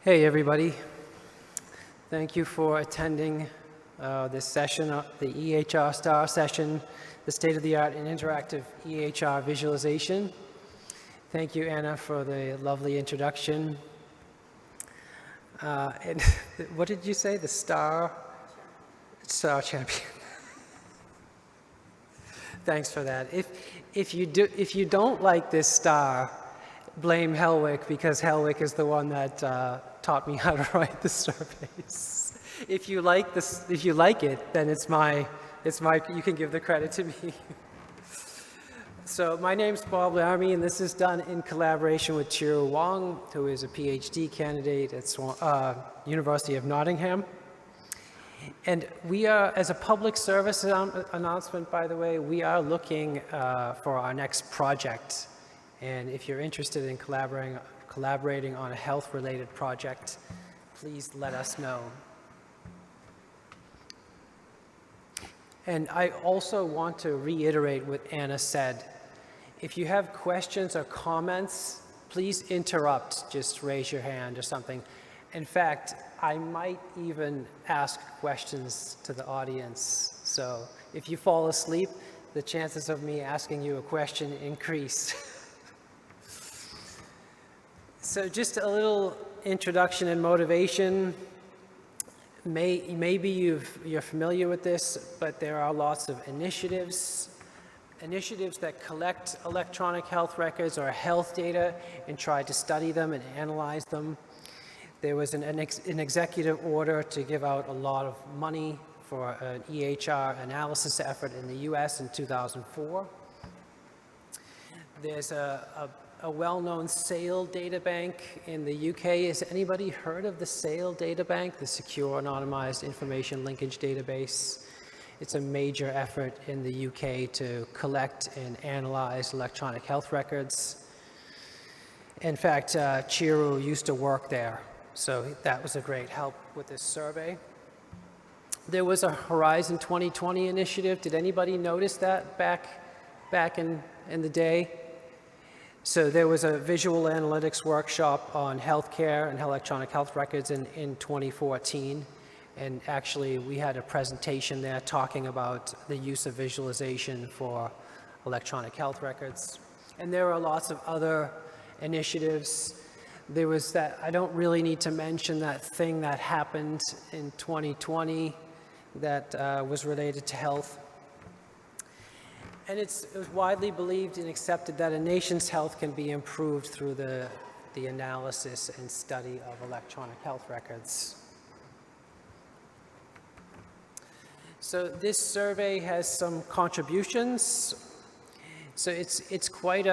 Hey everybody, thank you for attending this session, the EHR STAR session, the state-of-the-art and interactive EHR visualization. Thank you, Anna, for the lovely introduction. And what did you say, the STAR champion? Thanks for that. If you don't like this STAR, blame Helwick, because Helwick is the one that taught me how to write the surveys. If you like this, if you like it, then it's my. You can give the credit to me. So my name's Bob Laramee, and this is done in collaboration with Qiru Wang, who is a PhD candidate at University of Nottingham. And we are, as a public service announcement, by the way, we are looking for our next project. And if you're interested in collaborating on a health-related project, please let us know. And I also want to reiterate what Anna said. If you have questions or comments, please interrupt, just raise your hand or something. In fact, I might even ask questions to the audience. So if you fall asleep, the chances of me asking you a question increase. So just a little introduction and motivation. Maybe you're familiar with this, but there are lots of initiatives that collect electronic health records or health data and try to study them and analyze them. There was an executive order to give out a lot of money for an EHR analysis effort in the US in 2004. There's a well-known SAIL data bank in the UK. Has anybody heard of the SAIL data bank, the Secure Anonymized Information Linkage Database? It's a major effort in the UK to collect and analyze electronic health records. In fact, Qiru used to work there, so that was a great help with this survey. There was a Horizon 2020 initiative. Did anybody notice that back in the day? So there was a visual analytics workshop on healthcare and electronic health records in 2014. And actually, we had a presentation there talking about the use of visualization for electronic health records. And there are lots of other initiatives. There was that, I don't really need to mention that thing that happened in 2020 that was related to health. And it was widely believed and accepted that a nation's health can be improved through the analysis and study of electronic health records. So this survey has some contributions. So it's quite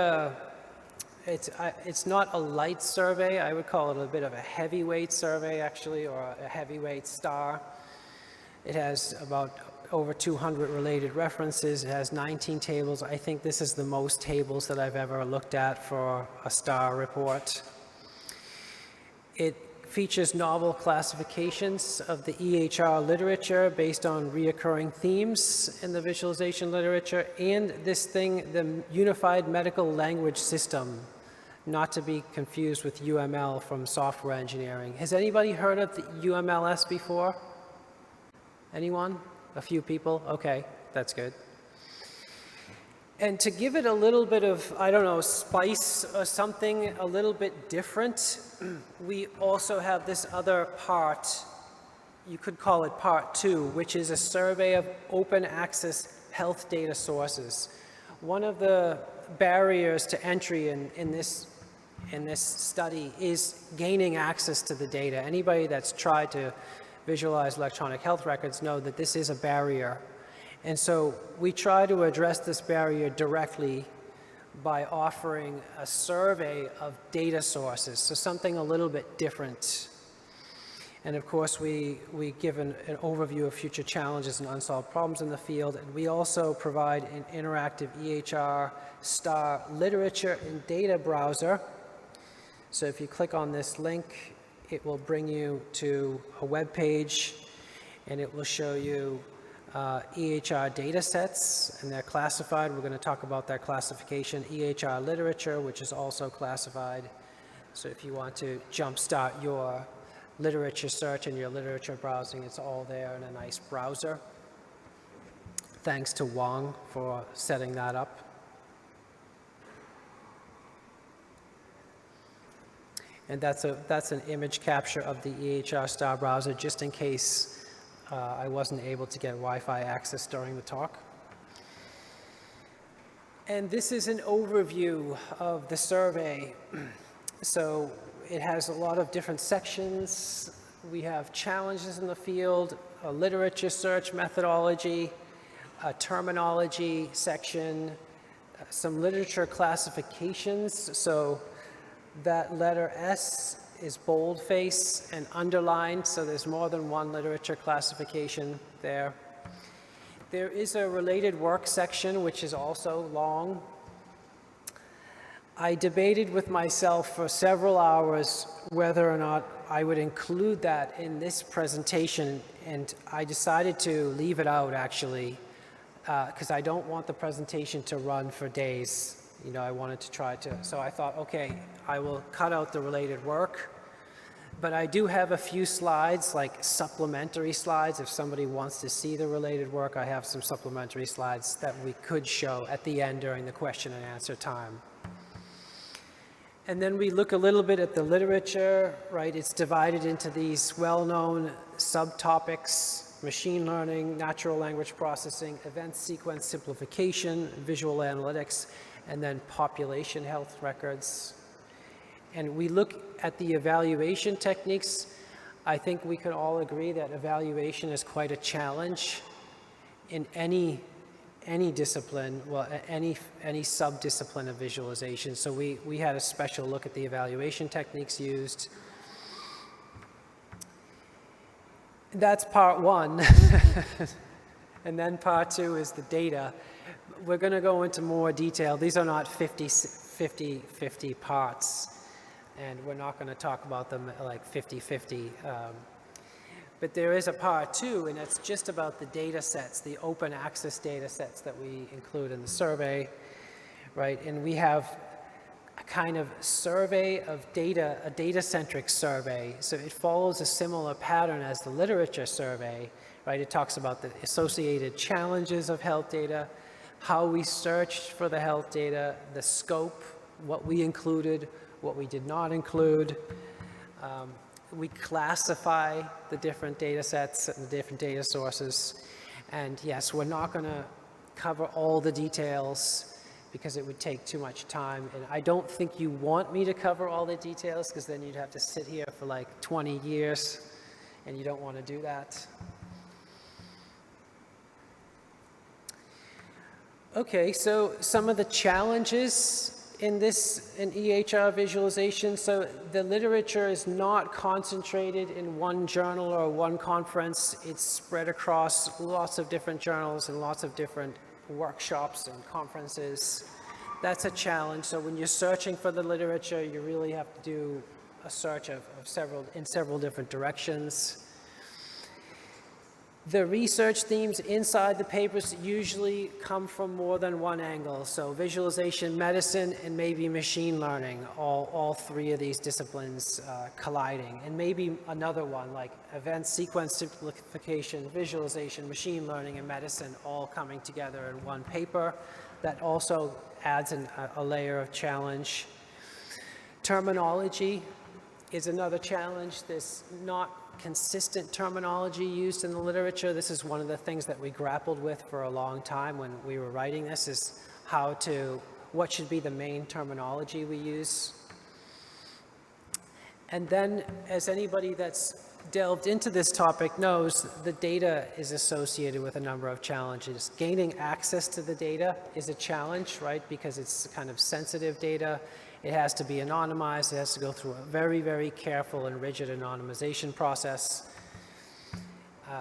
it's not a light survey. I would call it a bit of a heavyweight survey, actually, or a heavyweight STAR. It has about over 200 related references. It has 19 tables. I think this is the most tables that I've ever looked at for a STAR report. It features novel classifications of the EHR literature based on reoccurring themes in the visualization literature, and this thing, the Unified Medical Language System, not to be confused with UML from software engineering. Has anybody heard of the UMLS before? Anyone? A few people? Okay, that's good. And to give it a little bit of, I don't know, spice or something a little bit different, we also have this other part, you could call it part 2, which is a survey of open access health data sources. One of the barriers to entry in this study is gaining access to the data. Anybody that's tried to visualize electronic health records know that this is a barrier. And so we try to address this barrier directly by offering a survey of data sources, so something a little bit different. And of course, we give an overview of future challenges and unsolved problems in the field, and we also provide an interactive EHR STAR literature and data browser. So if you click on this link, it will bring you to a web page, and it will show you EHR data sets, and they're classified. We're going to talk about that classification. EHR literature, which is also classified. So if you want to jumpstart your literature search and your literature browsing, it's all there in a nice browser. Thanks to Wang for setting that up. And that's an image capture of the EHR Star browser, just in case I wasn't able to get Wi-Fi access during the talk. And this is an overview of the survey. So it has a lot of different sections. We have challenges in the field, a literature search methodology, a terminology section, some literature classifications. So that letter S is boldface and underlined, so there's more than one literature classification there. There is a related work section, which is also long. I debated with myself for several hours whether or not I would include that in this presentation, and I decided to leave it out, actually, because I don't want the presentation to run for days. You know, I wanted to try to, so I thought, okay, I will cut out the related work, but I do have a few slides, like supplementary slides. If somebody wants to see the related work, I have some supplementary slides that we could show at the end during the question and answer time. And then we look a little bit at the literature, right? It's divided into these well-known subtopics: machine learning, natural language processing, event sequence simplification, visual analytics, and then population health records. And we look at the evaluation techniques. I think we can all agree that evaluation is quite a challenge in any discipline, well, any sub-discipline of visualization. So we had a special look at the evaluation techniques used. That's part one. And then part two is the data. We're going to go into more detail. These are not 50 parts, and we're not going to talk about them like 50-50. But there is a part two, and it's just about the data sets, the open access data sets that we include in the survey, right? And we have a kind of survey of data, a data-centric survey. So it follows a similar pattern as the literature survey, right? It talks about the associated challenges of health data, how we searched for the health data, the scope, what we included, what we did not include. We classify the different data sets and the different data sources. And yes, we're not going to cover all the details because it would take too much time. And I don't think you want me to cover all the details, because then you'd have to sit here for like 20 years, and you don't want to do that. Okay, so some of the challenges in EHR visualization. So the literature is not concentrated in one journal or one conference. It's spread across lots of different journals and lots of different workshops and conferences. That's a challenge. So when you're searching for the literature, you really have to do a search of several different directions. The research themes inside the papers usually come from more than one angle. So visualization, medicine, and maybe machine learning, all three of these disciplines colliding. And maybe another one like event sequence simplification, visualization, machine learning, and medicine all coming together in one paper. That also adds a layer of challenge. Terminology is another challenge. There's not consistent terminology used in the literature. This is one of the things that we grappled with for a long time when we were writing this, is what should be the main terminology we use. And then, as anybody that's delved into this topic knows, the data is associated with a number of challenges. Gaining access to the data is a challenge, right? Because it's kind of sensitive data. It has to be anonymized. It has to go through a very, very careful and rigid anonymization process.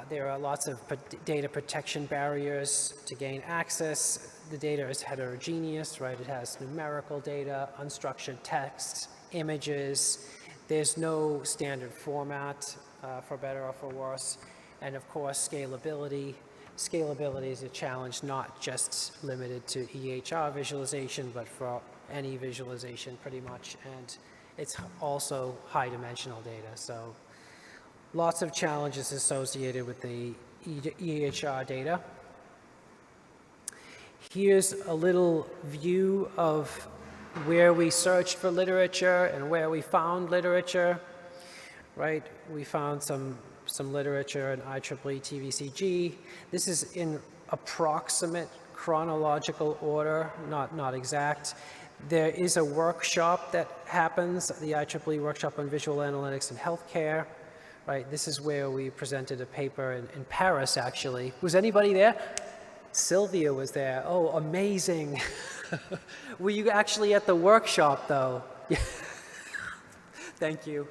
There are lots of data protection barriers to gain access. The data is heterogeneous, right? It has numerical data, unstructured text, images. There's no standard format, for better or for worse. And of course, scalability. Scalability is a challenge not just limited to EHR visualization, but for any visualization pretty much. And it's also high dimensional data. So Lots of challenges associated with the EHR data. Here's a little view of where we searched for literature and where we found literature, right? We found some literature in IEEE TVCG. This is in approximate chronological order, not exact. There is a workshop that happens, the IEEE workshop on visual analytics in healthcare, right? This is where we presented a paper in Paris, actually. Was anybody there? Sylvia was there. Oh, amazing. Were you actually at the workshop, though? Thank you.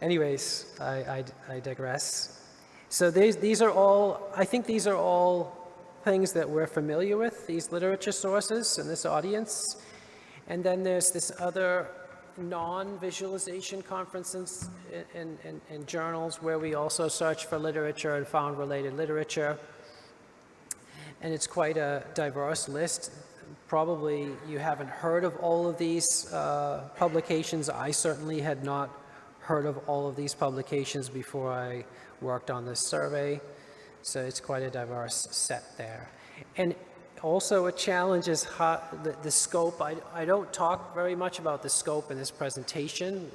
Anyways, I digress. So these are all, I think these are all things that we're familiar with, these literature sources in this audience. And then there's this other non-visualization conferences and journals where we also searched for literature and found related literature. And it's quite a diverse list. Probably you haven't heard of all of these publications. I certainly had not heard of all of these publications before I worked on this survey. So it's quite a diverse set there. And also a challenge is how the scope. I don't talk very much about the scope in this presentation.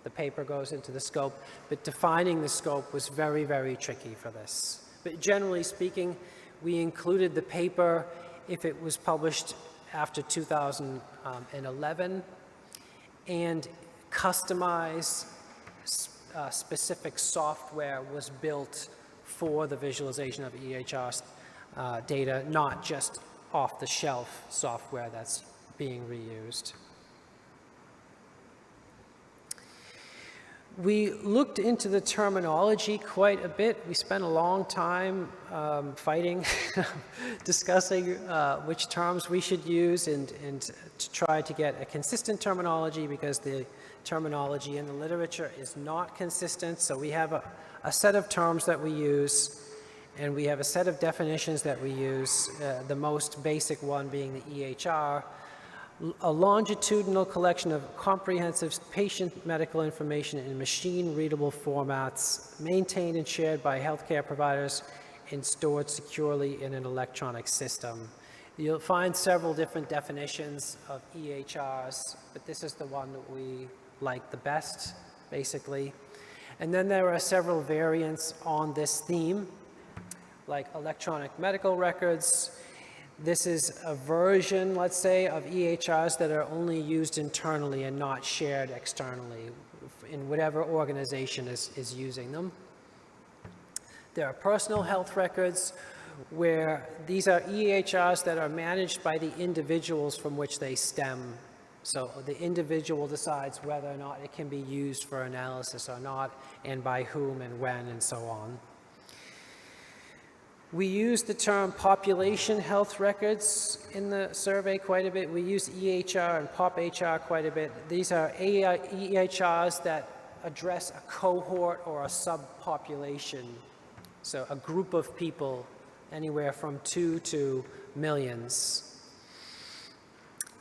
The paper goes into the scope, but defining the scope was very, very tricky for this. But generally speaking, we included the paper if it was published after 2011 and customized specific software was built for the visualization of EHR data, not just off-the-shelf software that's being reused. We looked into the terminology quite a bit. We spent a long time fighting, discussing which terms we should use and to try to get a consistent terminology because the terminology in the literature is not consistent. So we have a set of terms that we use and we have a set of definitions that we use, the most basic one being the EHR, a longitudinal collection of comprehensive patient medical information in machine-readable formats, maintained and shared by healthcare providers and stored securely in an electronic system. You'll find several different definitions of EHRs, but this is the one that we like the best, basically. And then there are several variants on this theme, like electronic medical records. This is a version, let's say, of EHRs that are only used internally and not shared externally in whatever organization is using them. There are personal health records where these are EHRs that are managed by the individuals from which they stem. So the individual decides whether or not it can be used for analysis or not, and by whom and when and so on. We use the term population health records in the survey quite a bit. We use EHR and PopHR quite a bit. These are EHRs that address a cohort or a subpopulation. So a group of people, anywhere from 2 to millions.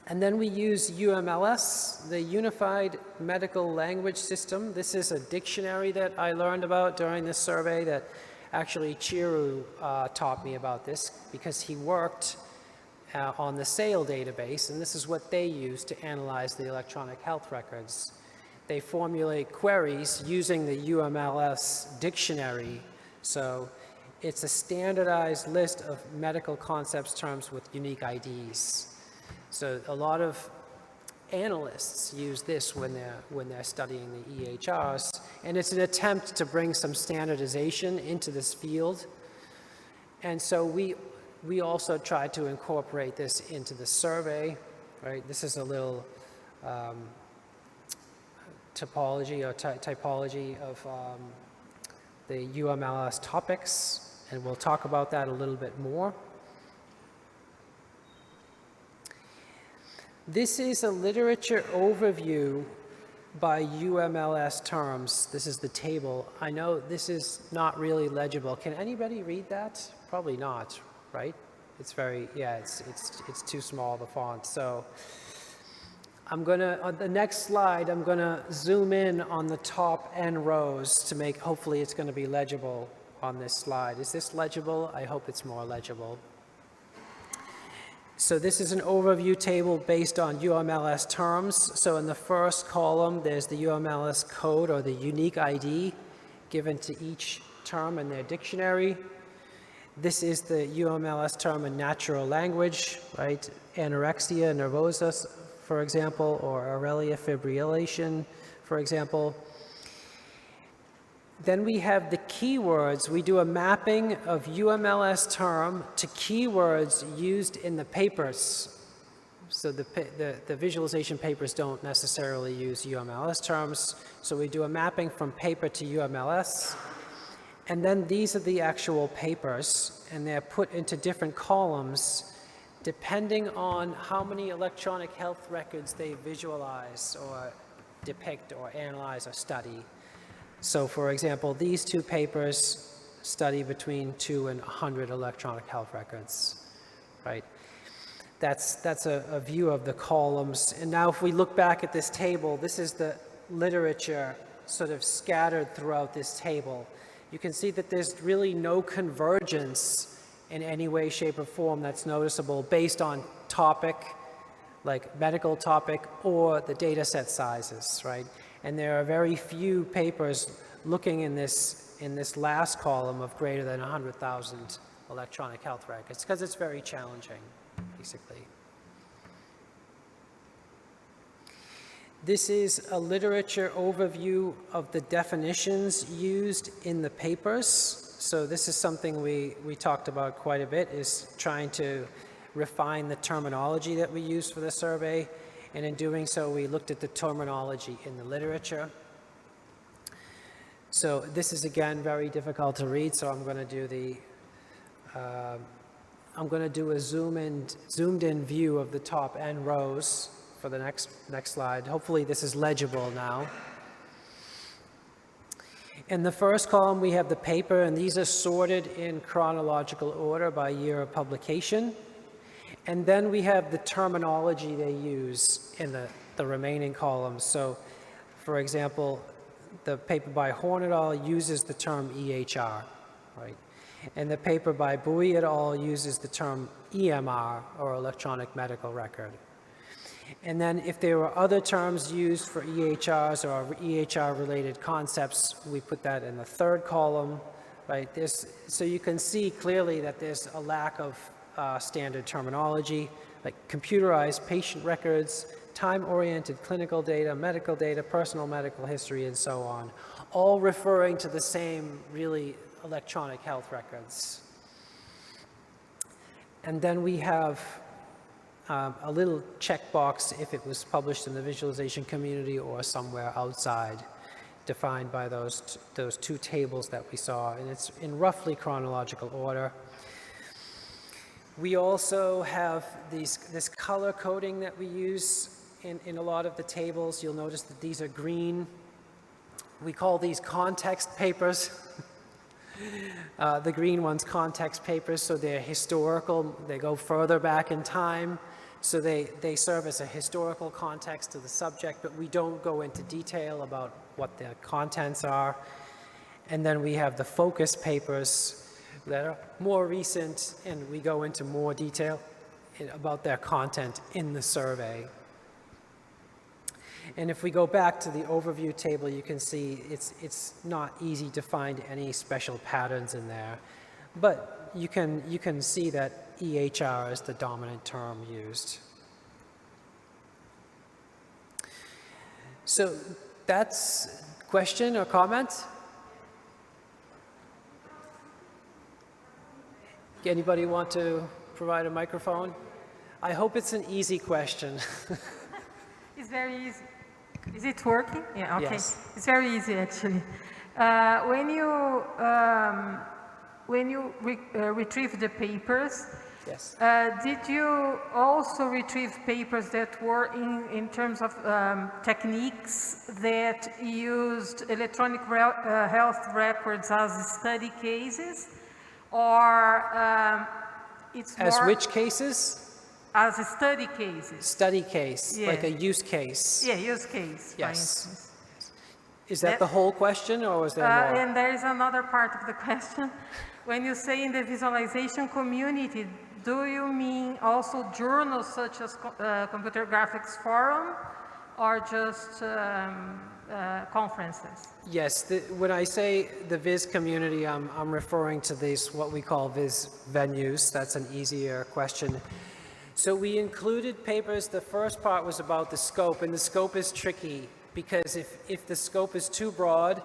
And then we use UMLS, the Unified Medical Language System. This is a dictionary that I learned about during this survey that actually Qiru taught me about this because he worked on the SAIL database, and this is what they use to analyze the electronic health records. They formulate queries using the UMLS dictionary. So it's a standardized list of medical concepts terms with unique IDs. So a lot of analysts use this when they're studying the EHRs, and it's an attempt to bring some standardization into this field. And so we also tried to incorporate this into the survey, right? This is a little typology of the UMLS topics, and we'll talk about that a little bit more. This is a literature overview by UMLS terms. This is the table. I know this is not really legible. Can anybody read that? Probably not, right? It's very, yeah, it's too small, the font. So On the next slide, I'm gonna zoom in on the top N rows to make, hopefully it's gonna be legible on this slide. Is this legible? I hope it's more legible. So this is an overview table based on UMLS terms. So in the first column, there's the UMLS code or the unique ID given to each term in their dictionary. This is the UMLS term in natural language, right? Anorexia nervosa, for example, or Aurelia fibrillation, for example. Then we have the keywords. We do a mapping of UMLS term to keywords used in the papers. So the visualization papers don't necessarily use UMLS terms. So we do a mapping from paper to UMLS. And then these are the actual papers, and they're put into different columns depending on how many electronic health records they visualize or depict or analyze or study. So for example, these two papers study between 2 and 100 electronic health records, right? That's a view of the columns. And now if we look back at this table, this is the literature sort of scattered throughout this table. You can see that there's really no convergence in any way, shape, or form that's noticeable based on topic, like medical topic, or the data set sizes, right? And there are very few papers looking in this last column of greater than 100,000 electronic health records, because it's very challenging, basically. This is a literature overview of the definitions used in the papers. So this is something we talked about quite a bit, is trying to refine the terminology that we use for the survey. And in doing so, we looked at the terminology in the literature. So this is, again, very difficult to read, so I'm going to do a zoomed in view of the top N rows for the next slide. Hopefully this is legible now. In the first column, we have the paper, and these are sorted in chronological order by year of publication. And then we have the terminology they use in the remaining columns. So, for example, the paper by Horn et al. Uses the term EHR, right? And the paper by Bui et al. Uses the term EMR, or electronic medical record. And then if there were other terms used for EHRs or EHR-related concepts, we put that in the third column, right? So you can see clearly that there's a lack of standard terminology, like computerized patient records, time-oriented clinical data, medical data, personal medical history, and so on, all referring to the same really electronic health records. And then we have a little checkbox if it was published in the visualization community or somewhere outside, defined by those two tables that we saw, and it's in roughly chronological order. We also have this color coding that we use in a lot of the tables. You'll notice that these are green. We call these context papers. The green ones context papers, so they're historical. They go further back in time. So they serve as a historical context to the subject, but we don't go into detail about what their contents are. And then we have the focus papers that are more recent, and we go into more detail about their content in the survey. And if we go back to the overview table, you can see it's not easy to find any special patterns in there. But you can see that EHR is the dominant term used. So that's question or comment? Anybody want to provide a microphone? I hope it's an easy question. It's very easy. Is it working? Yeah, okay. Yes. It's very easy, actually. When you retrieve the papers, Yes. Did you also retrieve papers that were in terms of techniques that used electronic health records as study cases, or it's more... As which cases? As study cases. Study case, Yeah. like a use case. Yeah, use case, for Yes. instance. Is that the whole question, or was there more? And there is another part of the question. When you say in the visualization community, do you mean also journals such as Computer Graphics Forum, or just conferences? Yes, when I say the Viz community, I'm referring to these, what we call Viz venues. That's an easier question. So we included papers. The first part was about the scope, and the scope is tricky because if the scope is too broad,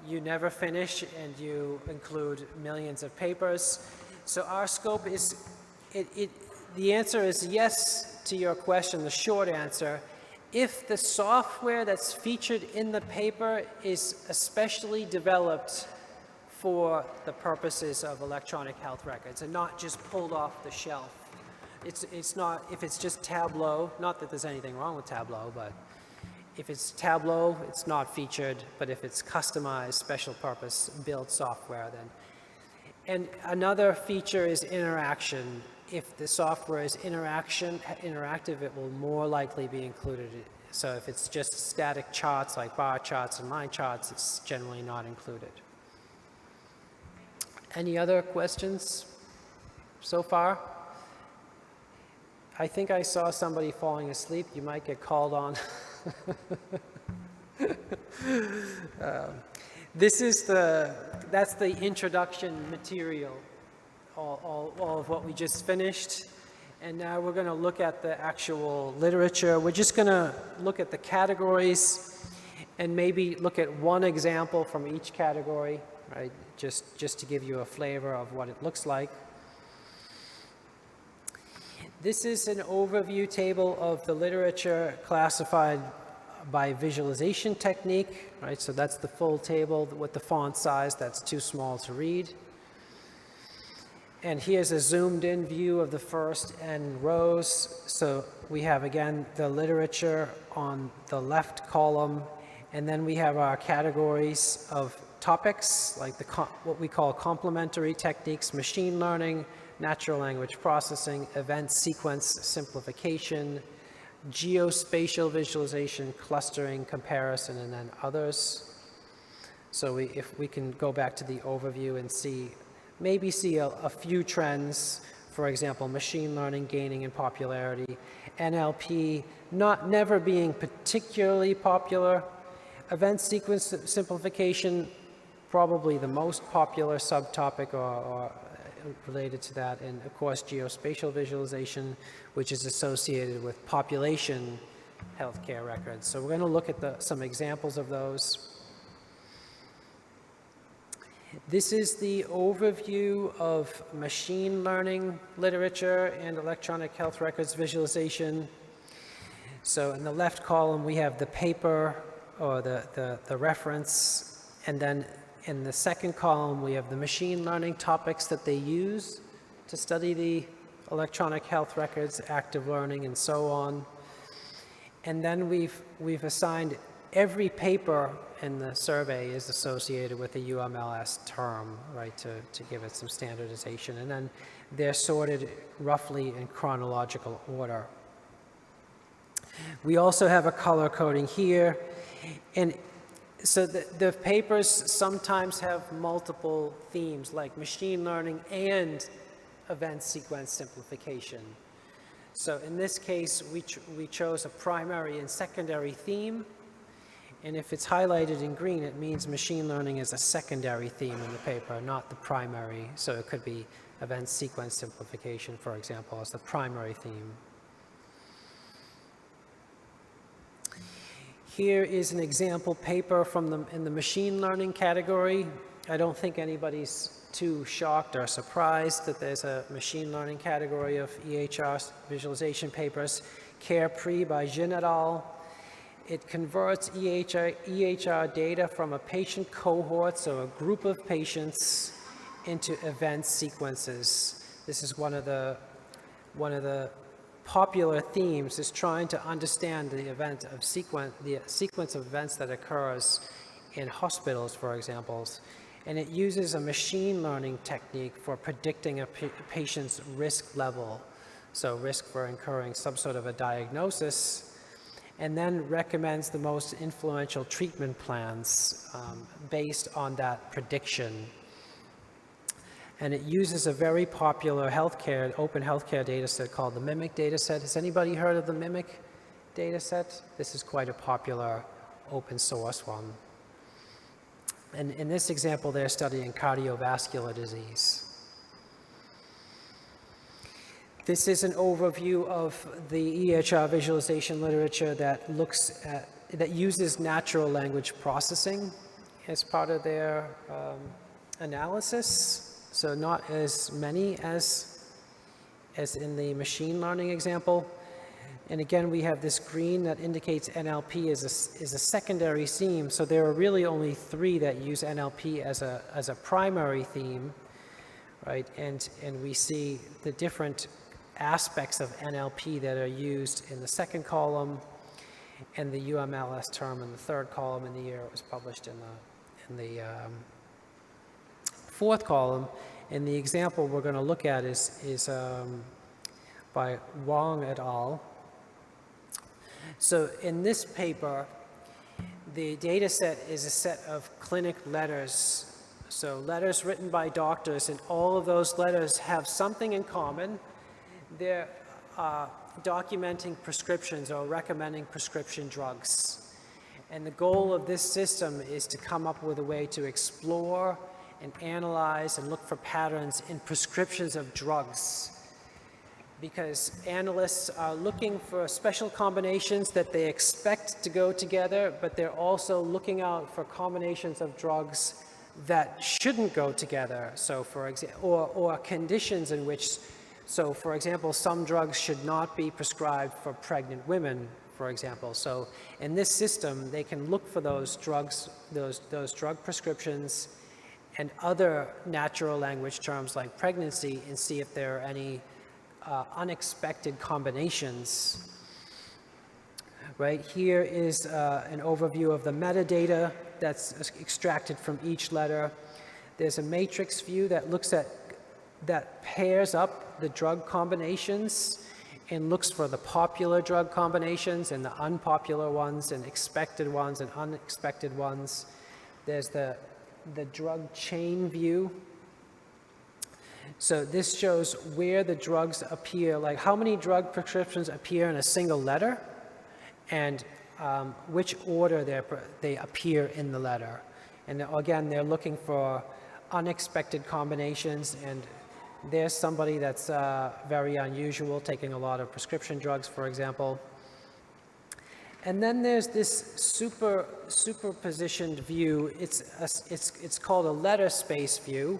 you never finish and you include millions of papers. So our scope is, the answer is yes to your question, the short answer. If the software that's featured in the paper is especially developed for the purposes of electronic health records and not just pulled off the shelf. It's not, if it's just Tableau, not that there's anything wrong with Tableau, but if it's Tableau, it's not featured, but if it's customized, special purpose, built software, then. And another feature is interaction. If the software is interactive, it will more likely be included. So if it's just static charts like bar charts and line charts, it's generally not included. Any other questions so far? I think I saw somebody falling asleep. You might get called on. That's the introduction material, all of what we just finished. And now we're going to look at the actual literature. We're just going to look at the categories and maybe look at one example from each category, right? Just to give you a flavor of what it looks like. This is an overview table of the literature classified by visualization technique, right? So that's the full table with the font size that's too small to read. And here's a zoomed in view of the first N rows. So we have, again, the literature on the left column, and then we have our categories of topics, like what we call complementary techniques, machine learning, natural language processing, event sequence simplification, geospatial visualization, clustering, comparison, and then others. So if we can go back to the overview and maybe see a few trends, for example, machine learning gaining in popularity, NLP never being particularly popular, event sequence simplification, probably the most popular subtopic or related to that, and of course geospatial visualization, which is associated with population healthcare records. So we're going to look at some examples of those. This is the overview of machine learning literature and electronic health records visualization. So in the left column we have the paper or the reference, and then in the second column, we have the machine learning topics that they use to study the electronic health records, active learning, and so on. And then we've assigned every paper in the survey is associated with a UMLS term, right, to give it some standardization. And then they're sorted roughly in chronological order. We also have a color coding here. And so the papers sometimes have multiple themes, like machine learning and event sequence simplification. So in this case, we chose a primary and secondary theme. And if it's highlighted in green, it means machine learning is a secondary theme in the paper, not the primary. So it could be event sequence simplification, for example, as the primary theme. Here is an example paper in the machine learning category. I don't think anybody's too shocked or surprised that there's a machine learning category of EHR visualization papers. Carefree by Jin et al. It converts EHR data from a patient cohort, so a group of patients, into event sequences. This is one of the popular themes, is trying to understand the sequence of events that occurs in hospitals, for example. And it uses a machine learning technique for predicting a patient's risk level. so risk for incurring some sort of a diagnosis, and then recommends the most influential treatment plans based on that prediction. And it uses a very popular open healthcare data set called the MIMIC data set. Has anybody heard of the MIMIC data set? This is quite a popular open source one. And in this example, they're studying cardiovascular disease. This is an overview of the EHR visualization literature that uses natural language processing as part of their analysis. So not as many as in the machine learning example. And again, we have this green that indicates NLP is a secondary theme. So there are really only 3 that use NLP as a primary theme, right? And we see the different aspects of NLP that are used in the second column, and the UMLS term in the third column in the year it was published in the fourth column. And the example we're going to look at is by Wang et al. So in this paper, the data set is a set of clinic letters. So letters written by doctors, and all of those letters have something in common. They're documenting prescriptions or recommending prescription drugs. And the goal of this system is to come up with a way to explore and analyze and look for patterns in prescriptions of drugs. Because analysts are looking for special combinations that they expect to go together, but they're also looking out for combinations of drugs that shouldn't go together. So for example, or conditions in which, so for example, some drugs should not be prescribed for pregnant women, for example. So in this system, they can look for those drugs, those drug prescriptions and other natural language terms like pregnancy, and see if there are any unexpected combinations. Right here is an overview of the metadata that's extracted from each letter. There's a matrix view that pairs up the drug combinations and looks for the popular drug combinations and the unpopular ones and expected ones and unexpected ones. There's the drug chain view. So this shows where the drugs appear, like how many drug prescriptions appear in a single letter, and which order they appear in the letter. And again, they're looking for unexpected combinations, and there's somebody that's very unusual, taking a lot of prescription drugs, for example. And then there's this superpositioned view. It's called a letter space view.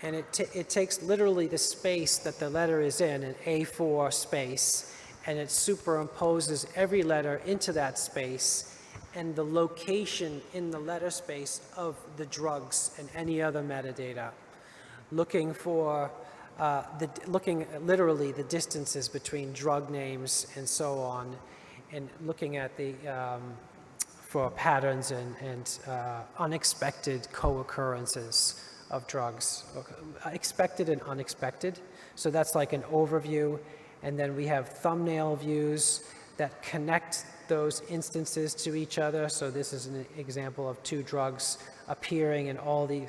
And it takes literally the space that the letter is in, an A4 space, and it superimposes every letter into that space and the location in the letter space of the drugs and any other metadata, looking for, looking at literally the distances between drug names and so on, and looking at the, for patterns and unexpected co-occurrences of drugs, expected and unexpected. So that's like an overview. And then we have thumbnail views that connect those instances to each other. So this is an example of 2 drugs appearing in all the,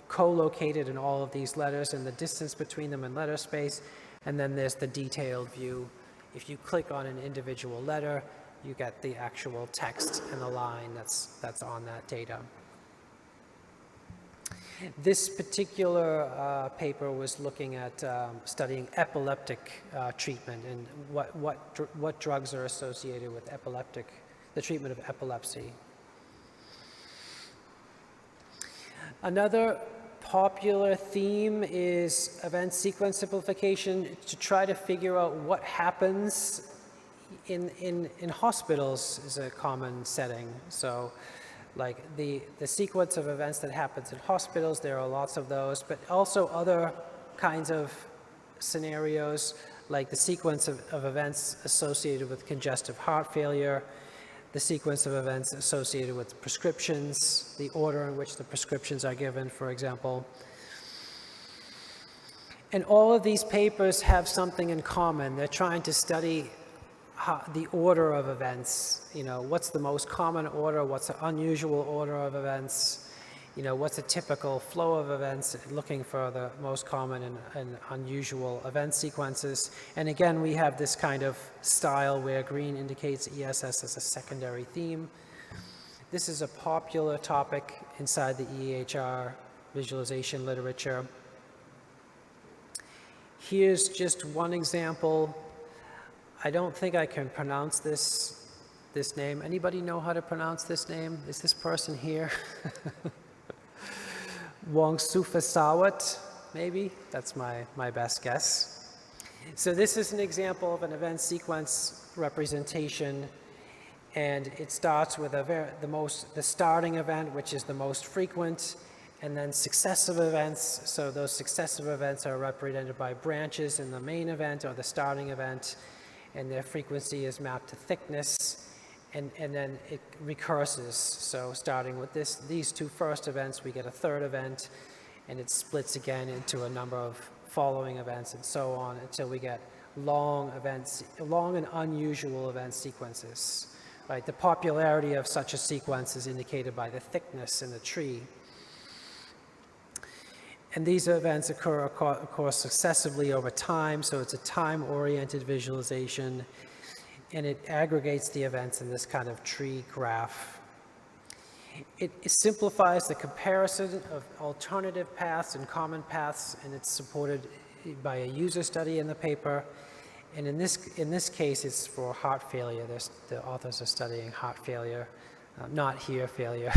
co-located in all of these letters and the distance between them in letter space. And then there's the detailed view. If you click on an individual letter, you get the actual text and the line that's on that data. This particular paper was looking at studying epileptic treatment and what drugs are associated with the treatment of epilepsy. Another popular theme is event sequence simplification, to try to figure out what happens in hospitals is a common setting. So like the sequence of events that happens in hospitals, there are lots of those, but also other kinds of scenarios, like the sequence of events associated with congestive heart failure, the sequence of events associated with prescriptions, the order in which the prescriptions are given, for example. And all of these papers have something in common. They're trying to study the order of events. You know, what's the most common order? What's the unusual order of events? You know, what's a typical flow of events? Looking for the most common and unusual event sequences. And again, we have this kind of style where green indicates ESS as a secondary theme. This is a popular topic inside the EHR visualization literature. Here's just one example. I don't think I can pronounce this name. Anybody know how to pronounce this name? Is this person here? Wang Sufasawat, maybe? That's my best guess. So this is an example of an event sequence representation, and it starts with the starting event, which is the most frequent, and then successive events. So those successive events are represented by branches in the main event or the starting event, and their frequency is mapped to thickness, and then it recurses. So starting with these two first events, we get a third event, and it splits again into a number of following events and so on until we get long and unusual event sequences. Right? The popularity of such a sequence is indicated by the thickness in the tree. And these events occur, of course, successively over time, so it's a time-oriented visualization, and it aggregates the events in this kind of tree graph. It simplifies the comparison of alternative paths and common paths, and it's supported by a user study in the paper. And in this case, it's for heart failure. The authors are studying heart failure, not hear failure,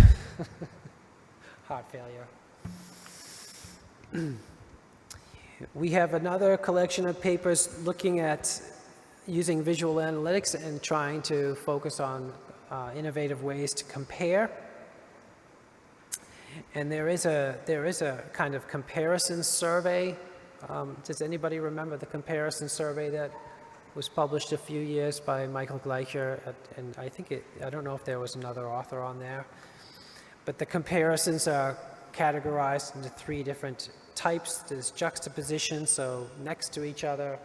heart failure. We have another collection of papers looking at using visual analytics and trying to focus on innovative ways to compare. And there is a kind of comparison survey. Does anybody remember the comparison survey that was published a few years by Michael Glyph? And I don't know if there was another author on there, but the comparisons are categorized into 3 different types. There's juxtaposition, so next to each other,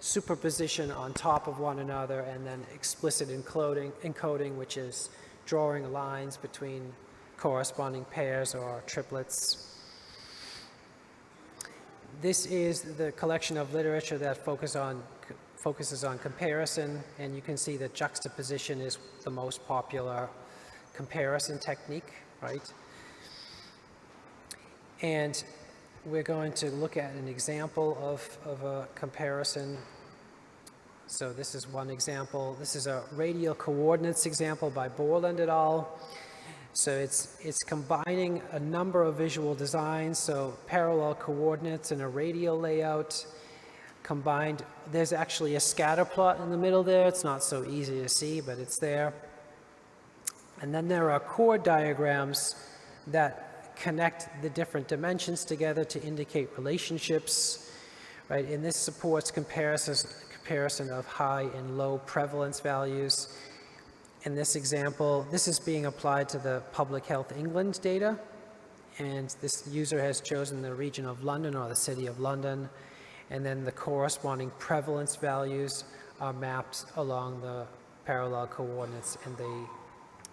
superposition on top of one another, and then explicit encoding, which is drawing lines between corresponding pairs or triplets. This is the collection of literature that focuses on comparison, and you can see that juxtaposition is the most popular comparison technique, right? And we're going to look at an example of a comparison. So this is one example. This is a radial coordinates example by Borland et al. So it's combining a number of visual designs, so parallel coordinates and a radial layout combined. There's actually a scatter plot in the middle there. It's not so easy to see, but it's there. And then there are chord diagrams that connect the different dimensions together to indicate relationships, right? And this supports comparison of high and low prevalence values. In this example, this is being applied to the Public Health England data, and this user has chosen the region of London or the city of London, and then the corresponding prevalence values are mapped along the parallel coordinates in the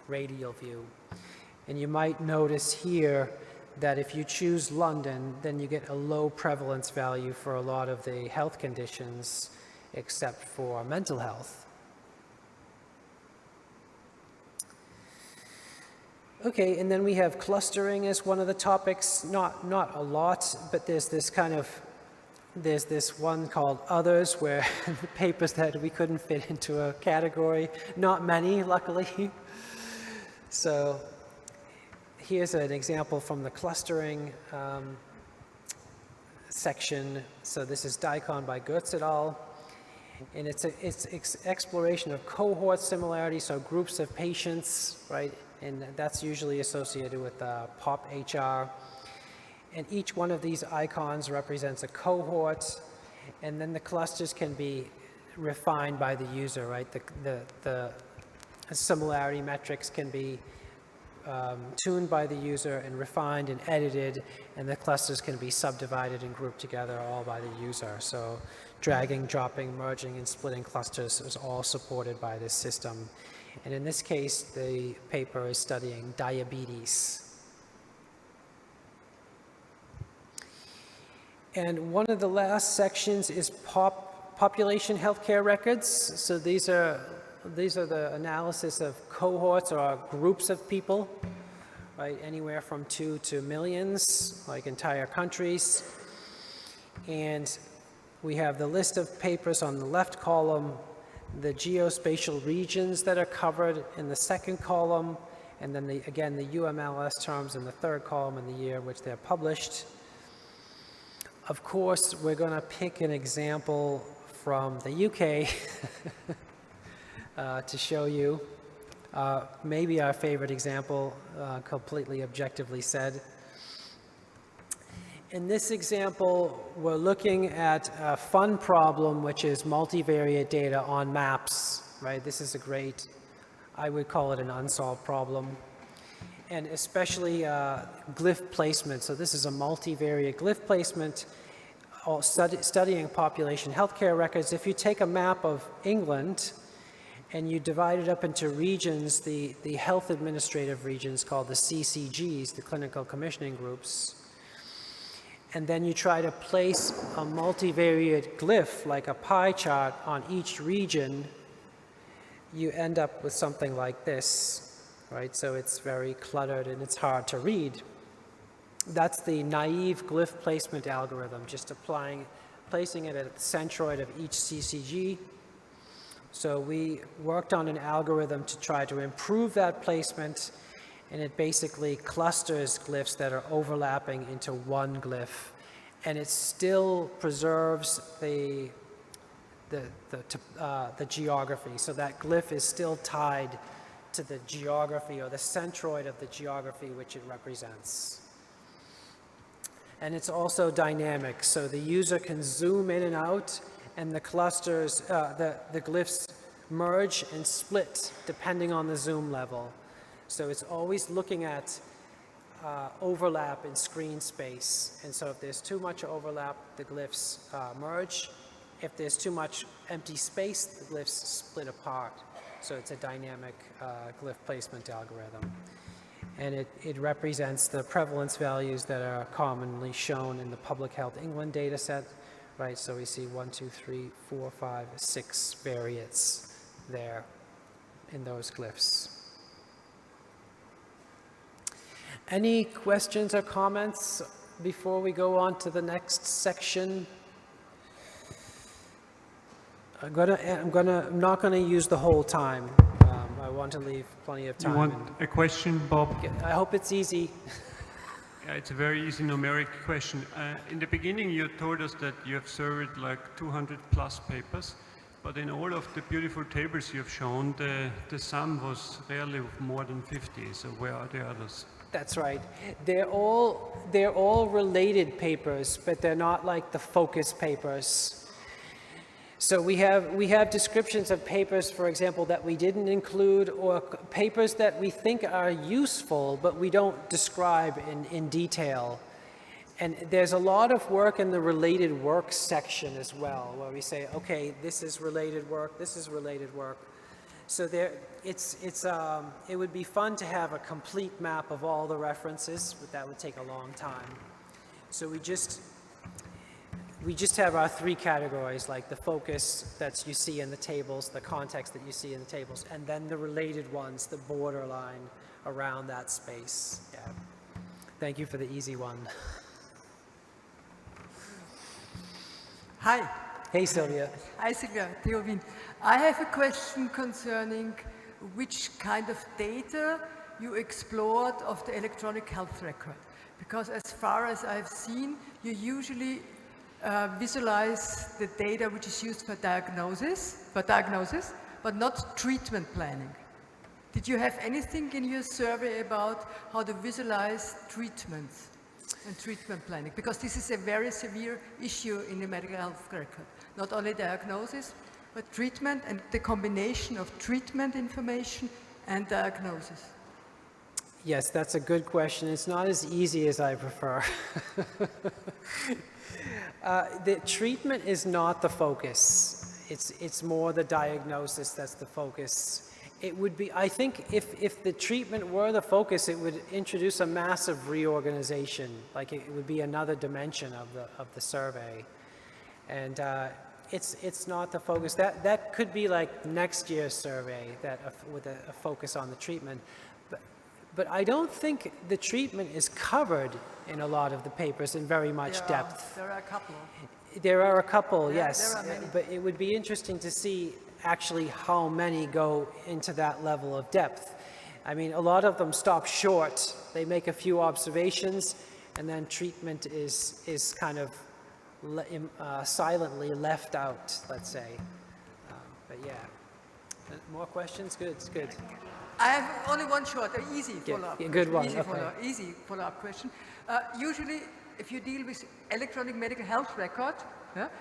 radial view. And you might notice here that if you choose London, then you get a low prevalence value for a lot of the health conditions, except for mental health. Okay, and then we have clustering as one of the topics. Not a lot, but there's this one called others, where papers that we couldn't fit into a category. Not many, luckily. So here's an example from the clustering section. So this is DICON by Goetz et al. And it's exploration of cohort similarity, so groups of patients, right? And that's usually associated with POP HR. And each one of these icons represents a cohort, and then the clusters can be refined by the user, right? The similarity metrics can be tuned by the user and refined and edited, and the clusters can be subdivided and grouped together all by the user. So dragging, dropping, merging, and splitting clusters is all supported by this system. And in this case, the paper is studying diabetes. And one of the last sections is population healthcare records. So these are the analysis of cohorts or groups of people, right? Anywhere from 2 to millions, like entire countries. And we have the list of papers on the left column, the geospatial regions that are covered in the second column, and then again the UMLS terms in the third column and the year which they're published. Of course, we're going to pick an example from the UK to show you. Maybe our favorite example, completely objectively said. In this example, we're looking at a fun problem, which is multivariate data on maps, right? This is a great, I would call it an unsolved problem. And especially glyph placement. So this is a multivariate glyph placement, studying population healthcare records. If you take a map of England and you divide it up into regions, the health administrative regions called the CCGs, the clinical commissioning groups, and then you try to place a multivariate glyph, like a pie chart, on each region, you end up with something like this, right? So it's very cluttered and it's hard to read. That's the naive glyph placement algorithm, just placing it at the centroid of each CCG. So we worked on an algorithm to try to improve that placement, and it basically clusters glyphs that are overlapping into one glyph, and it still preserves the geography. So that glyph is still tied to the geography or the centroid of the geography which it represents. And it's also dynamic, so the user can zoom in and out, and the clusters, the glyphs merge and split depending on the zoom level. So it's always looking at overlap in screen space. And so if there's too much overlap, the glyphs merge. If there's too much empty space, the glyphs split apart. So it's a dynamic glyph placement algorithm. And it represents the prevalence values that are commonly shown in the Public Health England data set, right? So we see 1, 2, 3, 4, 5, 6 variates there in those glyphs. Any questions or comments before we go on to the next section? I'm not gonna use the whole time. I want to leave plenty of time. You want a question, Bob? I hope it's easy. Yeah, it's a very easy numeric question. In the beginning, you told us that you have surveyed like 200 plus papers, but in all of the beautiful tables you have shown, the sum was rarely more than 50. So where are the others? That's right. They're all related papers, but they're not like the focus papers. So we have descriptions of papers, for example, that we didn't include, or papers that we think are useful, but we don't describe in detail. And there's a lot of work in the related work section as well, where we say, okay, this is related work, this is related work. So it would be fun to have a complete map of all the references, but that would take a long time. So we just have our 3 categories, like the focus that you see in the tables, the context that you see in the tables, and then the related ones, the borderline around that space. Yeah. Thank you for the easy one. Hi. Hey, Sylvia. Hi, Sylvia. Theo Wien. I have a question concerning which kind of data you explored of the electronic health record. Because as far as I've seen, you usually visualize the data which is used for diagnosis, but not treatment planning. Did you have anything in your survey about how to visualize treatments and treatment planning? Because this is a very severe issue in the medical health record. Not only diagnosis, but treatment and the combination of treatment information and diagnosis. Yes, that's a good question. It's not as easy as I prefer. The treatment is not the focus. It's more the diagnosis that's the focus. It would be, I think if the treatment were the focus, it would introduce a massive reorganization. Like it would be another dimension of the survey. And it's not the focus. That could be like next year's survey with a focus on the treatment. But I don't think the treatment is covered in a lot of the papers in very much depth. There are a couple. There are a couple, Yeah, yes. there are many. But it would be interesting to see actually how many go into that level of depth. I mean, a lot of them stop short. They make a few observations, and then treatment is kind of silently left out, let's say. But yeah. More questions? Good, it's good. I have only one short, easy follow-up. Yeah, good one, Easy okay. Easy follow-up question. Usually, if you deal with electronic medical health record,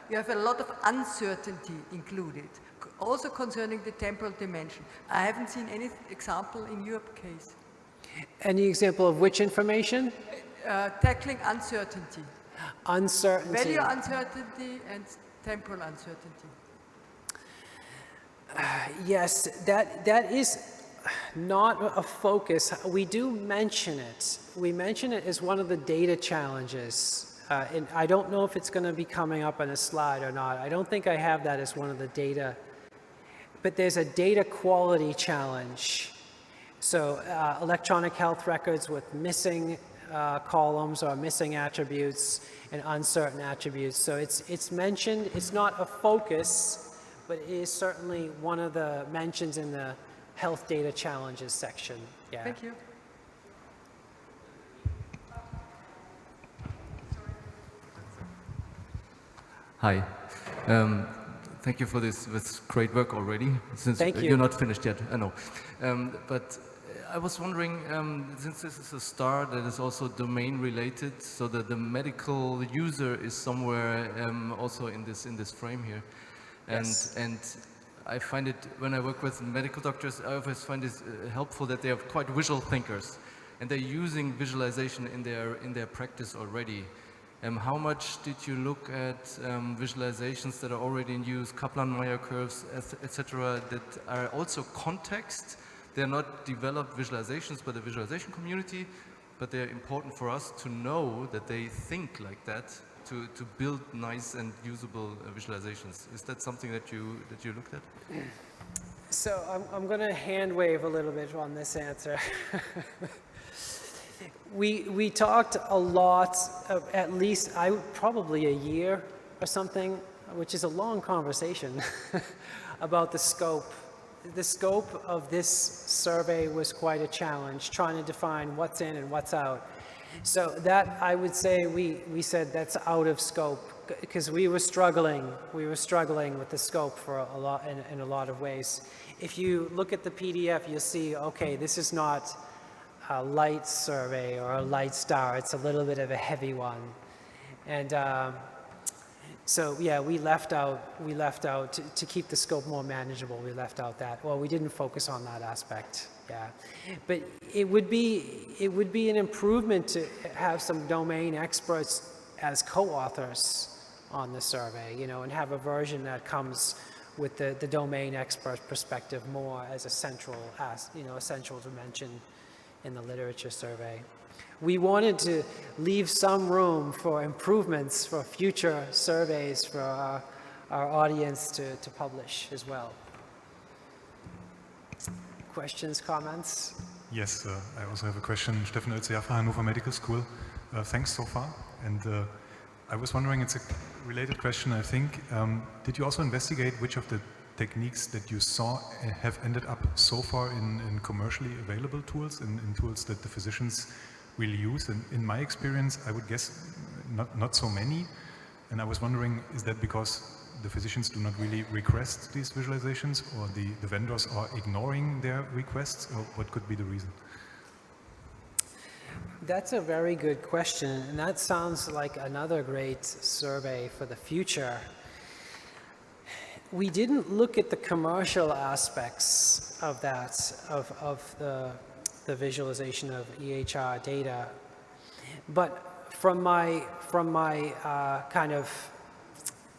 you have a lot of uncertainty included, also concerning the temporal dimension. I haven't seen any example in your case. Any example of which information? Tackling uncertainty. Uncertainty. Value uncertainty and temporal uncertainty. Yes, that is not a focus. We do mention it. We mention it as one of the data challenges. And I don't know if it's going to be coming up on a slide or not. I don't think I have that as one of the data. But there's a data quality challenge. So electronic health records with missing columns or missing attributes and uncertain attributes. So it's mentioned. It's not a focus, but it is certainly one of the mentions in the health data challenges section. Yeah. Thank you. Hi. Thank you for this great work already. Since Thank you. You're not finished yet, I know. But I was wondering, since this is a star that is also domain related, so that the medical user is somewhere also in this frame here. Yes. And I find it, when I work with medical doctors, I always find it helpful that they are quite visual thinkers, and they're using visualization in their practice already. How much did you look at visualizations that are already in use, Kaplan-Meier curves, etc., that are also context? They're not developed visualizations by the visualization community, but they're important for us to know that they think like that to build nice and usable visualizations. Is that something that you looked at? So I'm going to hand wave a little bit on this answer. We talked a lot, at least probably a year or something, which is a long conversation, about the scope. The scope of this survey was quite a challenge, trying to define what's in and what's out. So that, I would say, we said that's out of scope, because we were struggling with the scope for a lot, in a lot of ways. If you look at the PDF, you'll see, okay, this is not a light survey or a light star, it's a little bit of a heavy one. And so yeah, we left out to keep the scope more manageable, we left out that. Well, we didn't focus on that aspect, yeah. But it would be an improvement to have some domain experts as co-authors on the survey, you know, and have a version that comes with the domain expert perspective more as a central dimension in the literature survey. We wanted to leave some room for improvements for future surveys for our audience to publish as well. Questions, comments? Yes, I also have a question. Steffen Oelze-Jaffa, Hannover Medical School. Thanks so far. And I was wondering, it's a related question, I think. Did you also investigate which of the techniques that you saw have ended up so far in commercially available tools, in tools that the physicians will use? And in my experience, I would guess not so many. And I was wondering, is that because the physicians do not really request these visualizations, or the vendors are ignoring their requests, or what could be the reason? That's a very good question, and that sounds like another great survey for the future. We didn't look at the commercial aspects of that, of the visualization of EHR data. But from my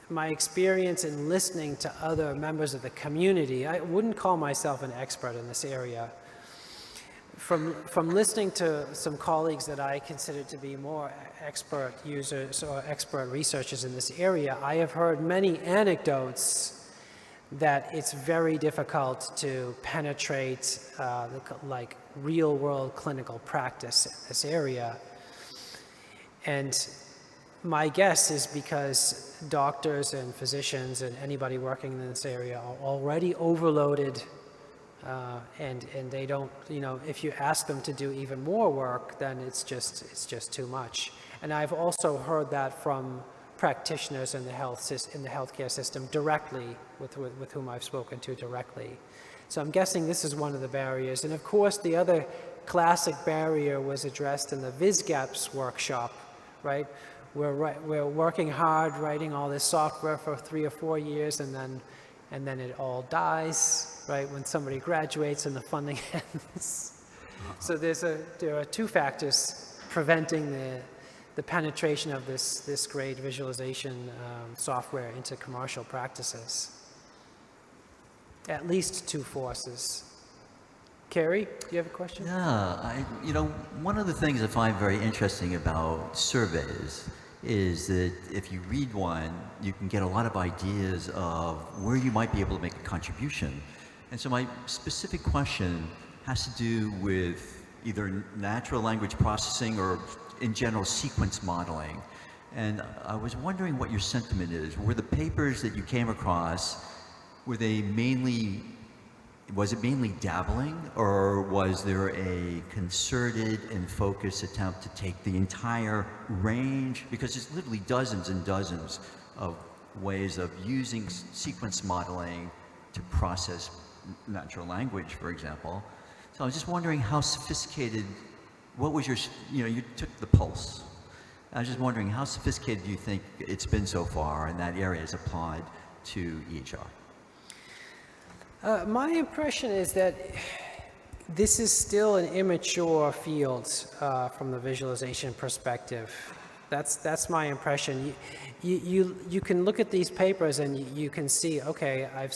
my experience in listening to other members of the community, I wouldn't call myself an expert in this area. From listening to some colleagues that I consider to be more expert users or expert researchers in this area, I have heard many anecdotes that it's very difficult to penetrate like real-world clinical practice in this area. And my guess is because doctors and physicians and anybody working in this area are already overloaded, and they don't, you know, if you ask them to do even more work, then it's just too much. And I've also heard that from practitioners in the healthcare system directly, with whom I've spoken to directly. So I'm guessing this is one of the barriers. And of course, the other classic barrier was addressed in the VisGaps workshop, right? We're working hard writing all this software for 3 or 4 years, and then it all dies, right? When somebody graduates and the funding ends. So there are two factors preventing the penetration of this great visualization software into commercial practices. At least two forces. Carrie, do you have a question? Yeah, you know, one of the things I find very interesting about surveys is that if you read one, you can get a lot of ideas of where you might be able to make a contribution. And so my specific question has to do with either natural language processing or in general sequence modeling. And I was wondering what your sentiment is. Were the papers that you came across, was it mainly dabbling, or was there a concerted and focused attempt to take the entire range? Because there's literally dozens and dozens of ways of using sequence modeling to process natural language, for example. So I was just wondering how sophisticated, what was your, you know, you took the pulse. I was just wondering how sophisticated do you think it's been so far in that area as applied to EHR? My impression is that this is still an immature field from the visualization perspective. That's my impression. You can look at these papers and you can see, okay, I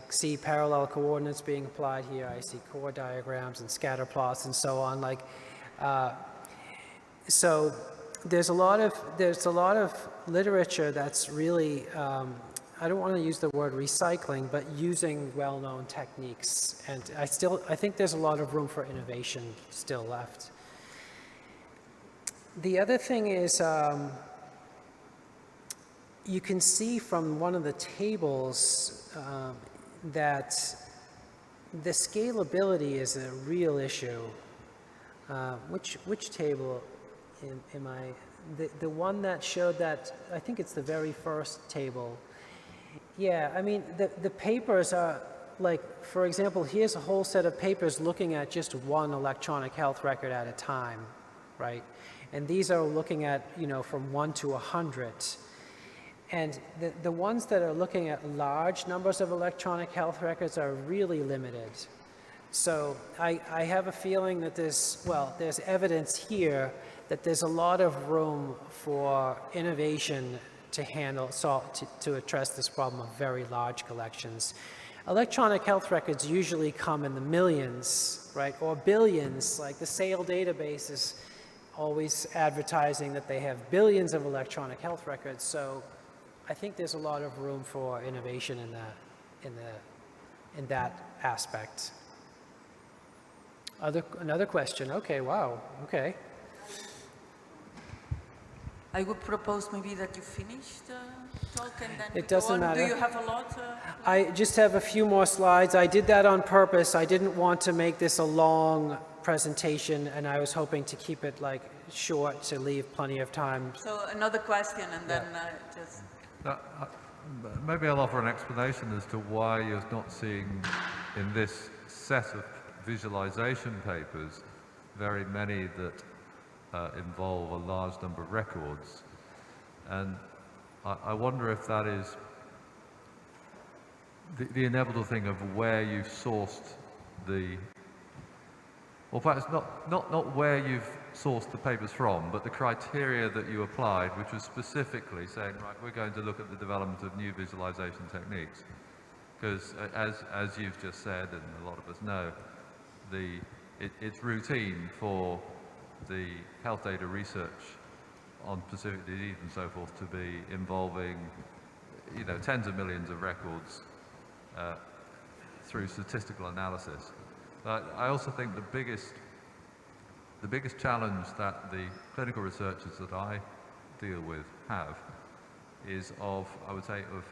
see parallel coordinates being applied here. I see core diagrams and scatter plots and so on. So there's a lot of literature that's really. I don't want to use the word recycling, but using well-known techniques. And I think there's a lot of room for innovation still left. The other thing is, you can see from one of the tables that the scalability is a real issue. Which table am I? The one that showed that, I think it's the very first table. Yeah, I mean, the papers are, like, for example, here's a whole set of papers looking at just one electronic health record at a time, right? And these are looking at, you know, from 1 to 100. And the ones that are looking at large numbers of electronic health records are really limited. So I have a feeling that there's evidence here that there's a lot of room for innovation to address this problem of very large collections. Electronic health records usually come in the millions, right, or billions. Like the SAIL database is always advertising that they have billions of electronic health records. So I think there's a lot of room for innovation in that aspect. Another question. Okay, wow. Okay. I would propose maybe that you finish the talk and then it doesn't matter. Do you have a lot? I just have a few more slides. I did that on purpose. I didn't want to make this a long presentation, and I was hoping to keep it like short to leave plenty of time. So another question, and then just. Maybe I'll offer an explanation as to why you're not seeing in this set of visualization papers very many that involve a large number of records. And I wonder if that is the inevitable thing of where you've sourced or perhaps not where you've sourced the papers from, but the criteria that you applied, which was specifically saying, right, we're going to look at the development of new visualization techniques. Because as you've just said, and a lot of us know, it's routine for the health data research on specific disease and so forth to be involving, you know, tens of millions of records through statistical analysis. But I also think the biggest challenge that the clinical researchers that I deal with have is of, I would say, of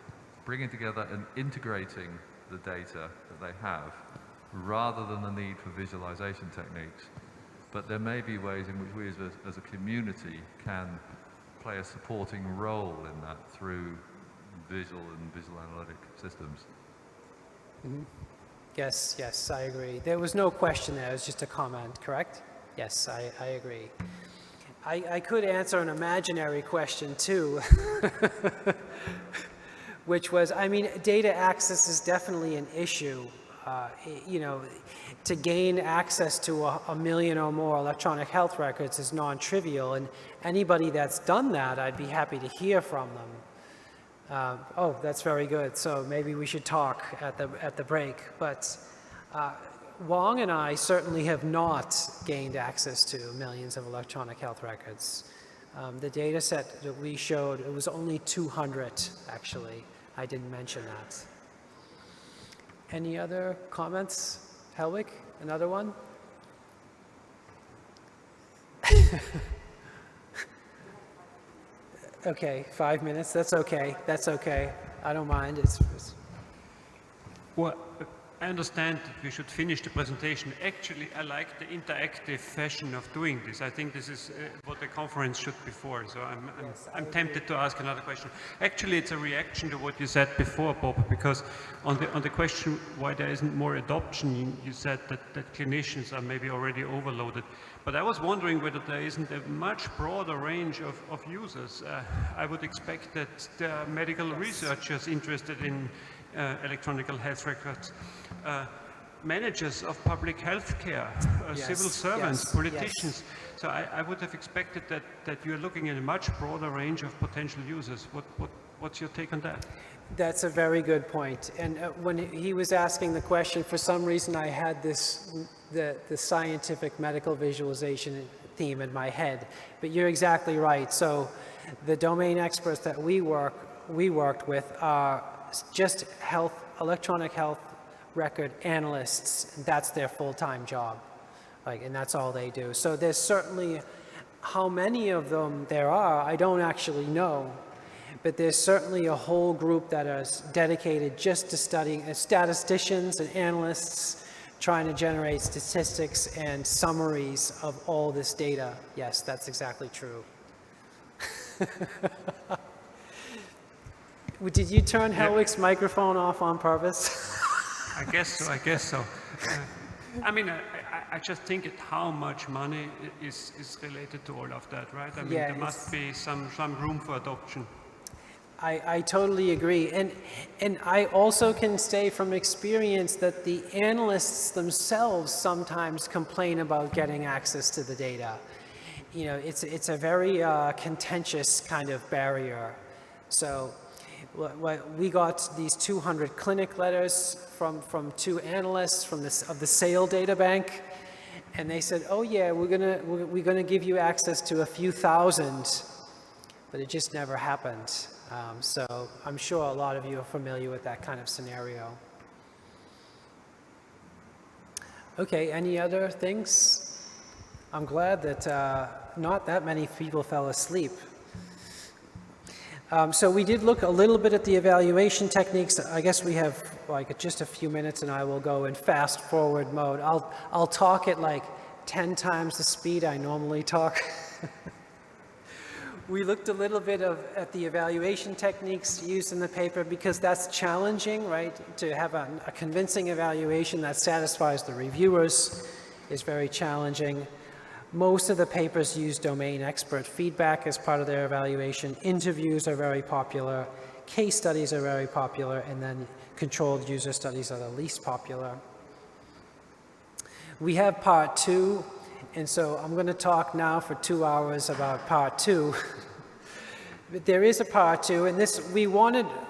bringing together and integrating the data that they have rather than the need for visualization techniques. But there may be ways in which we as a community can play a supporting role in that through visual and visual analytic systems. Mm-hmm. Yes, yes, I agree. There was no question there, it was just a comment, correct? Yes, I agree. I could answer an imaginary question too, which was, I mean, data access is definitely an issue. You know, to gain access to a million or more electronic health records is non-trivial, and anybody that's done that, I'd be happy to hear from them. Oh, that's very good. So maybe we should talk at the break. But Wang and I certainly have not gained access to millions of electronic health records. The data set that we showed, it was only 200, actually. I didn't mention that. Any other comments? Helwig, another one? Okay, 5 minutes, that's okay, that's okay. I don't mind, it's... Well, I understand that we should finish the presentation. Actually, I like the interactive fashion of doing this. I think this is what the conference should be for. So I'm tempted to ask another question. Actually, it's a reaction to what you said before, Bob, because on the question why there isn't more adoption, you said that clinicians are maybe already overloaded. But I was wondering whether there isn't a much broader range of users. I would expect that there are medical researchers interested in electronic health records, managers of public health care, civil servants, politicians. So I would have expected that you're looking at a much broader range of potential users. What's your take on that? That's a very good point. And when he was asking the question, for some reason I had the scientific medical visualization theme in my head. But you're exactly right. So the domain experts that we worked with are just electronic health record analysts. That's their full-time job, and that's all they do. So there's certainly, how many of them there are, I don't actually know, but there's certainly a whole group that is dedicated just to studying, statisticians and analysts trying to generate statistics and summaries of all this data. Yes, that's exactly true. Did you turn Helwig's microphone off on purpose? I guess so. I mean, I just think at how much money is related to all of that, right? I mean, there must be some room for adoption. I totally agree. And I also can say from experience that the analysts themselves sometimes complain about getting access to the data. You know, it's a very contentious kind of barrier. So we got these 200 clinic letters from two analysts of the SAIL data bank, and they said, oh yeah, we're gonna give you access to a few thousand, but it just never happened. So I'm sure a lot of you are familiar with that kind of scenario. Okay, any other things? I'm glad that not that many people fell asleep. So we did look a little bit at the evaluation techniques. I guess we have like just a few minutes and I will go in fast forward mode. I'll talk at like 10 times the speed I normally talk. We looked a little bit at the evaluation techniques used in the paper because that's challenging, right? To have a convincing evaluation that satisfies the reviewers is very challenging. Most of the papers use domain expert feedback as part of their evaluation. Interviews are very popular. Case studies are very popular. And then controlled user studies are the least popular. We have part 2, and so I'm going to talk now for 2 hours about part 2. But there is a part 2, and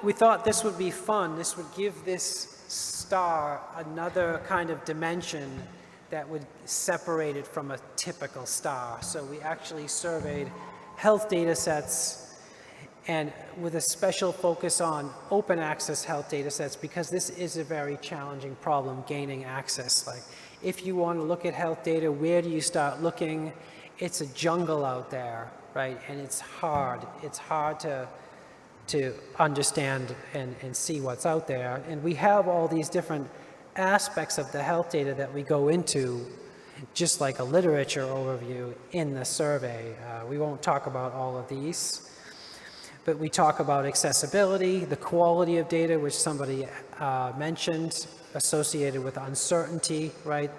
we thought this would be fun. This would give this star another kind of dimension that would separate it from a typical star. So we actually surveyed health data sets, and with a special focus on open access health data sets, because this is a very challenging problem, gaining access. Like, if you want to look at health data, where do you start looking? It's a jungle out there, right? And it's hard. It's hard to understand and see what's out there. And we have all these different aspects of the health data that we go into, just like a literature overview in the survey. We won't talk about all of these, but we talk about accessibility, the quality of data, which somebody mentioned, associated with uncertainty, right?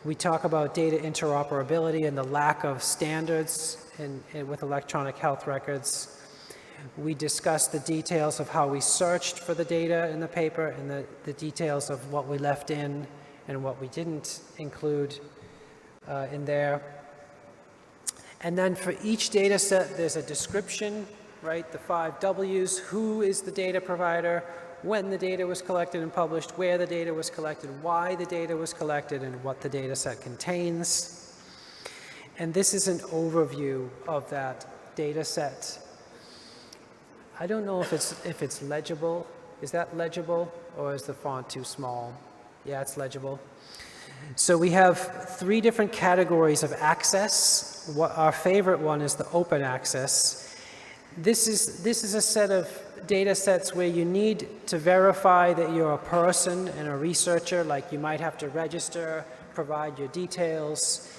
We talk about data interoperability and the lack of standards with electronic health records. We discuss the details of how we searched for the data in the paper and the details of what we left in and what we didn't include in there. And then for each data set, there's a description, right? The 5 W's: who is the data provider, when the data was collected and published, where the data was collected, why the data was collected, and what the data set contains. And this is an overview of that data set. I don't know if it's legible. Is that legible, or is the font too small? Yeah, it's legible. So we have 3 different categories of access. Our favorite one is the open access. This is a set of data sets where you need to verify that you're a person and a researcher, like you might have to register, provide your details.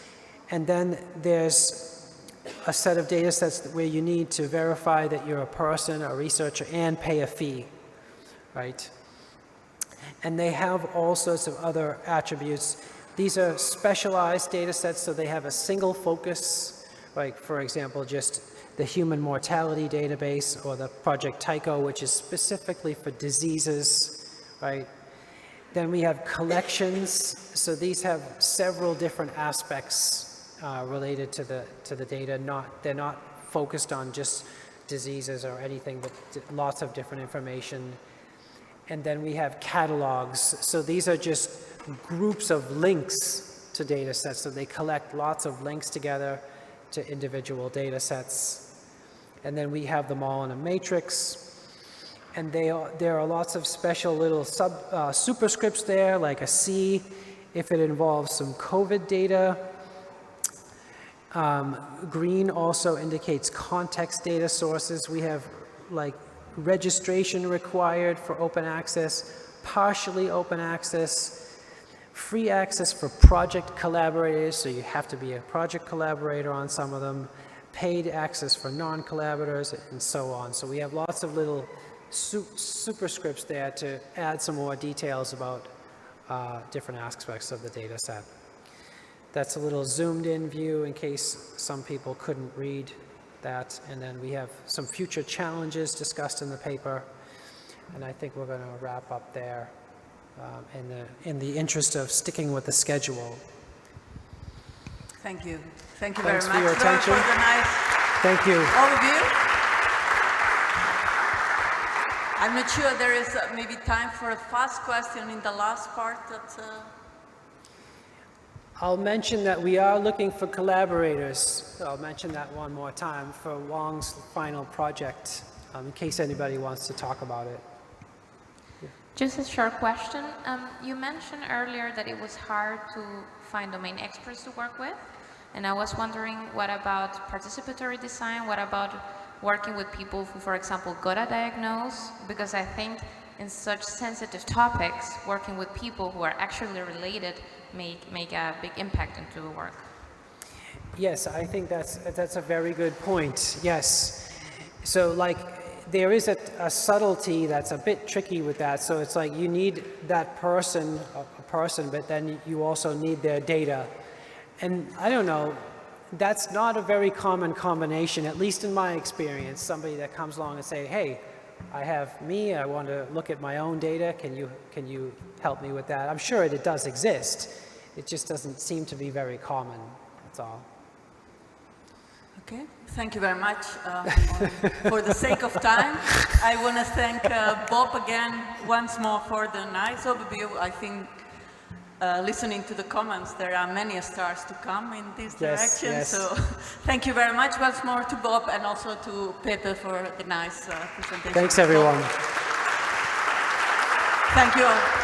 And then there's a set of data sets where you need to verify that you're a person, a researcher, and pay a fee, right? And they have all sorts of other attributes. These are specialized data sets, so they have a single focus, like, for example, just the human mortality database, or the Project Tycho, which is specifically for diseases, right? Then we have collections, so these have several different aspects related to the data. They're not focused on just diseases or anything, but lots of different information. And then we have catalogs. So these are just groups of links to data sets. So they collect lots of links together to individual data sets. And then we have them all in a matrix. And there are lots of special little superscripts there, like a C if it involves some COVID data. Green also indicates context data sources. We have like registration required for open access, partially open access, free access for project collaborators, so you have to be a project collaborator on some of them, paid access for non-collaborators, and so on. So we have lots of little superscripts there to add some more details about different aspects of the data set. That's a little zoomed in view in case some people couldn't read that. And then we have some future challenges discussed in the paper. And I think we're going to wrap up there in the interest of sticking with the schedule. Thank you. Thank you very much. Thanks for your attention. For the nice Thank you. overview. I'm not sure there is maybe time for a fast question in the last part. I'll mention that we are looking for collaborators. I'll mention that one more time for Wang's final project, in case anybody wants to talk about it. Just a short question. You mentioned earlier that it was hard to find domain experts to work with. And I was wondering, what about participatory design? What about working with people who, for example, got a diagnosis? Because I think in such sensitive topics, working with people who are actually related make a big impact into the work. Yes, I think that's a very good point. Yes. So like there is a subtlety that's a bit tricky with that. So it's like you need that person, but then you also need their data. And I don't know, that's not a very common combination, at least in my experience. Somebody that comes along and say, hey, I have me, I want to look at my own data, can you help me with that? I'm sure it does exist, it just doesn't seem to be very common, that's all. Okay, thank you very much. For the sake of time, I want to thank Bob again once more for the nice overview. I think listening to the comments, there are many stars to come in this direction. Yes. So thank you very much once more to Bob and also to Pepe for the nice presentation. Thanks, everyone. Thank you all.